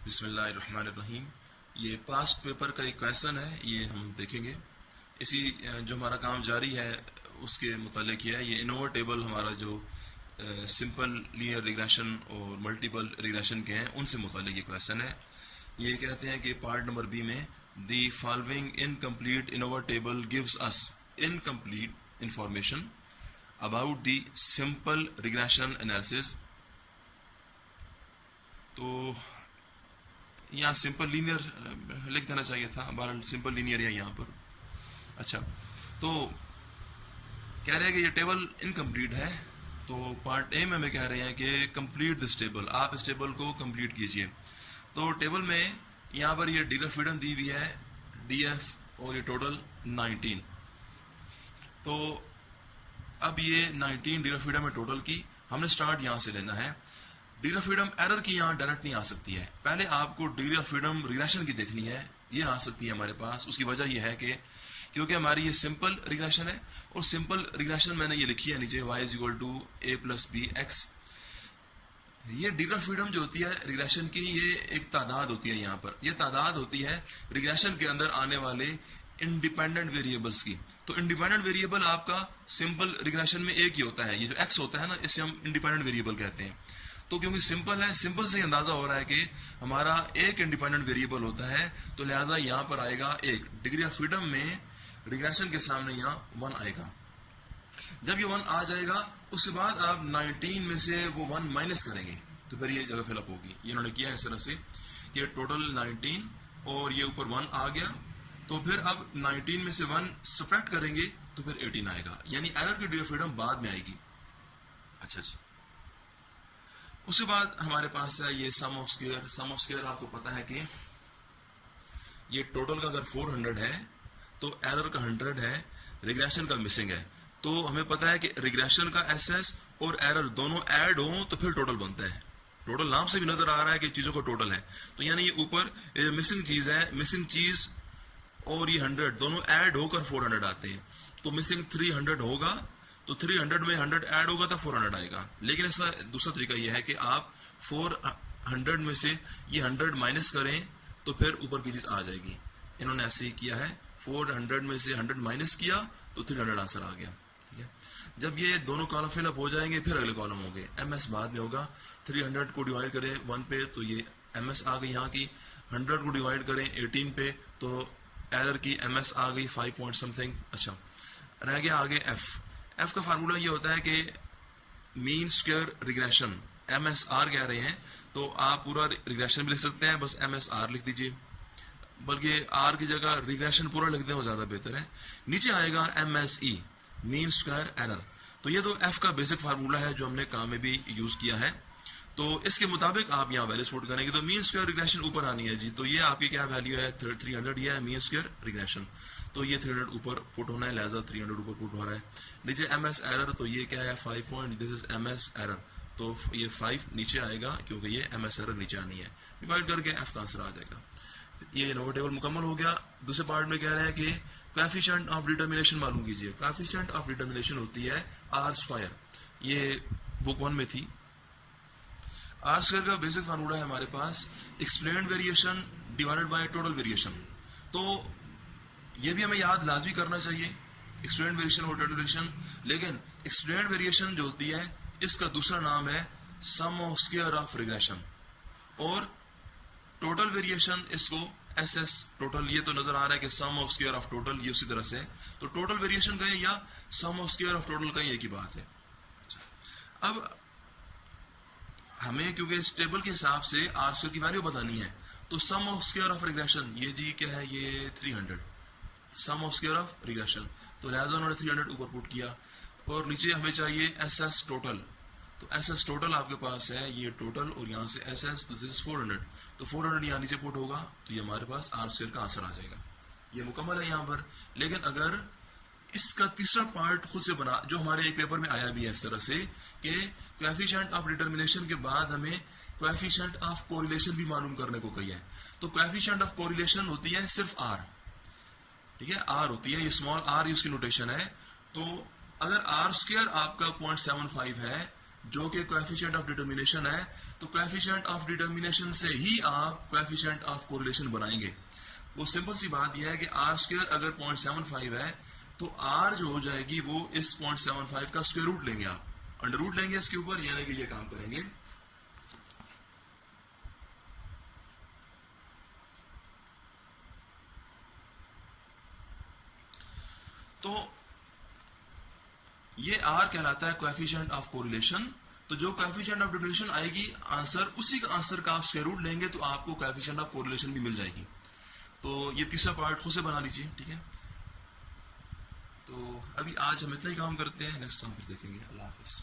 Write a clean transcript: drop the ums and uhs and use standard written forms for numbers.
बिस्मिल्लाहिर्रहमानिर्रहीम। ये past paper का एक क्वेश्चन है, ये हम देखेंगे। इसी जो हमारा काम जारी है उसके मुतालिक है। ये इनोवा टेबल हमारा जो सिंपल लीनियर रिग्रेशन और मल्टीपल रिग्रेशन के हैं उनसे मुतालिक ये क्वेश्चन है। ये कहते हैं कि पार्ट नंबर बी में the following incomplete Innova table gives us incomplete information about the simple regression analysis. तो यहाँ सिंपल लीनियर लिख देना चाहिए था, बहरहाल सिंपल लीनियर है यहाँ पर। अच्छा, तो कह रहे हैं कि ये टेबल इनकम्प्लीट है। तो पार्ट ए में हमें कह रहे हैं कि कंप्लीट दिस टेबल, आप इस टेबल को कंप्लीट कीजिए। तो टेबल में यहाँ पर ये डी एफ फ्रीडम दी हुई है, डी एफ और ये टोटल 19। तो अब ये 19 डी एफ फ्रीडम है टोटल की, हमने स्टार्ट यहाँ से लेना है। डिग्री ऑफ फ्रीडम एरर की यहाँ डायरेक्ट नहीं आ सकती है, पहले आपको डिग्री ऑफ फ्रीडम रिग्रेशन की देखनी है, ये आ सकती है हमारे पास। उसकी वजह ये है कि क्योंकि हमारी ये सिंपल रिग्रेशन है और सिंपल रिग्रेशन मैंने ये लिखी है नीचे y is equal to a plus B X. ये डिग्री ऑफ फ्रीडम जो होती है रिग्रेशन की, ये एक तादाद होती है। यहाँ पर यह तादाद होती है रिग्रेशन के अंदर आने वाले इंडिपेंडेंट वेरिएबल्स की। तो इंडिपेंडेंट वेरिएबल आपका सिंपल रिग्रेशन में एक ही होता है, ये जो x होता है ना, इसे हम इंडिपेंडेंट वेरिएबल कहते हैं। तो क्योंकि सिंपल है, सिंपल से अंदाजा हो रहा है कि हमारा एक इंडिपेंडेंट वेरिएबल होता है, तो लिहाजा यहाँ पर आएगा एक। डिग्री ऑफ फ्रीडम में रिग्रेशन के सामने यहाँ 1 आएगा। जब ये 1 आ जाएगा उसके बाद आप 19 में से वो 1 माइनस करेंगे तो फिर ये जगह फिलअप होगी। ये इन्होंने किया इस तरह से कि टोटल 19 और ये ऊपर 1 आ गया, तो फिर अब 19 में से 1 सब्ट्रैक्ट करेंगे तो फिर 18 आएगा, यानी एरर की डिग्री ऑफ फ्रीडम बाद में आएगी। अच्छा जी, उसके बाद हमारे पास है ये sum of square. Sum of square आपको पता है कि ये टोटल का अगर 400 है तो एरर का 100 है, रिग्रेशन का मिसिंग है। तो हमें पता है कि रिग्रेशन का एसएस और एरर दोनों ऐड हो तो फिर टोटल बनता है। टोटल नाम से भी नजर आ रहा है कि चीजों का टोटल है, तो यानी ये ऊपर मिसिंग चीज है, मिसिंग चीज और ये 100 दोनों ऐड होकर 400 आते हैं। तो मिसिंग 300 होगा, तो 300 में 100 ऐड होगा तो 400 आएगा। लेकिन इसका दूसरा तरीका यह है कि आप 400 में से ये 100 माइनस करें तो फिर ऊपर की चीज आ जाएगी। इन्होंने ऐसे ही किया है, 400 में से 100 माइनस किया तो 300 आंसर आ गया। ठीक है, जब ये दोनों कॉलम फिलअप हो जाएंगे फिर अगले कॉलम होंगे। एमएस बाद में होगा, 300 को डिवाइड करें 1 पे तो ये एमएस आ गई यहाँ की, 100 को डिवाइड करें 18 पे तो एरर की एमएस आ गई 5 पॉइंट समथिंग। अच्छा, रह गया आगे एफ का फार्मूला ये होता है कि मीन स्क्वायर रिग्रेशन, MSR कह रहे हैं, तो आप पूरा रिग्रेशन भी लिख सकते हैं, बस MSR लिख दीजिए, बल्कि R की जगह रिग्रेशन पूरा लिख दें वो ज़्यादा बेहतर है। नीचे आएगा MSE, मीन स्क्वायर एरर। तो ये तो F का बेसिक फार्मूला है जो हमने काम में भी यूज़ किया है। तो इसके मुताबिक आप यहाँ वैल्यूज पुट करेंगे तो मीन स्क्वायर रिग्रेशन ऊपर आनी है जी। तो ये आपकी क्या वैल्यू है 300, ये है मीन स्क्वायर रिग्रेशन। तो ये 300 ऊपर पुट होना है, लिहाजा 300 ऊपर पुट हो रहा है। नीचे MS एरर, तो ये क्या है 5 point, this is MS error, तो ये 5 नीचे आएगा क्योंकि ये MS एरर नीचे आनी है। डिवाइड करके F का आंसर आ जाएगा। ये इनोवा टेबल मुकम्मल हो गया। दूसरे पार्ट में कह रहे हैं कि कोएफिशिएंट ऑफ डिटर्मिनेशन मालूम कीजिए। कोएफिशिएंट ऑफ डिटर्मिनेशन होती है R², ये बुक 1 में थी। R² का बेसिक फार्मूला है हमारे पास explained variation divided by total variation. तो ये भी हमें याद लाजमी करना चाहिए, एक्सप्लेन्ड वेरिएशन और टोटल वेरिएशन। लेकिन एक्सप्लेन्ड वेरिएशन जो होती है इसका दूसरा नाम है sum of square of regression, और टोटल वेरिएशन इसको SS टोटल, ये तो नजर आ रहा है कि sum of square of total, ये उसी तरह से। तो टोटल वेरिएशन कहें या sum of square of total कहें, एक ही बात है। अब हमें क्योंकि इस टेबल के हिसाब से R² की वैल्यू बतानी है, तो सम ऑफ स्क्वायर ऑफ रिग्रेशन, ये जी क्या है, ये 300 सम ऑफ स्क्वायर ऑफ रिग्रेशन। तो लिहाजा उन्होंने 300 ऊपर पुट किया, और नीचे हमें चाहिए SS टोटल। तो SS टोटल आपके पास है ये टोटल, और यहाँ से SS, तो दिस इज 400, तो 400 यहाँ नीचे पुट होगा तो ये हमारे पास R² का आंसर आ जाएगा। ये मुकम्मल है यहाँ पर। लेकिन अगर इसका तीसरा पार्ट खुद से बना, जो हमारे एक पेपर में आया भी है इस तरह से कि कोएफिशिएंट ऑफ डिटर्मिनेशन के बाद हमें कोएफिशिएंट ऑफ कोरिलेशन भी मालूम करने को कही है। तो कोएफिशिएंट ऑफ कोरिलेशन होती है सिर्फ R, ठीक है, R होती है, ये स्मॉल r उसकी नोटेशन है। तो अगर R² आपका 0.75 है जो कि कोएफिशिएंट ऑफ डिटर्मिनेशन है, तो कोएफिशिएंट ऑफ डिटर्मिनेशन से ही आप कोएफिशिएंट ऑफ कोरिलेशन बनाएंगे। वो सिंपल सी बात यह है कि आर स्क्वायर अगर 0.75 है तो आर जो हो जाएगी वो इस 0.75 का स्क्वायर रूट लेंगे, आप अंडर रूट लेंगे इसके ऊपर, यानी कि ये काम करेंगे। तो ये आर कहलाता है कोएफिशिएंट ऑफ कोरिलेशन। तो जो कोएफिशिएंट ऑफ डिटर्मिनेशन आएगी आंसर, उसी का आंसर का आप स्क्वायर रूट लेंगे तो आपको कोएफिशिएंट ऑफ कोरिलेशन भी मिल जाएगी। तो ये तीसरा पार्ट खुद से बना लीजिए, ठीक है। तो अभी आज हम इतना ही काम करते हैं, नेक्स्ट टाइम फिर देखेंगे। अल्लाह हाफिज़।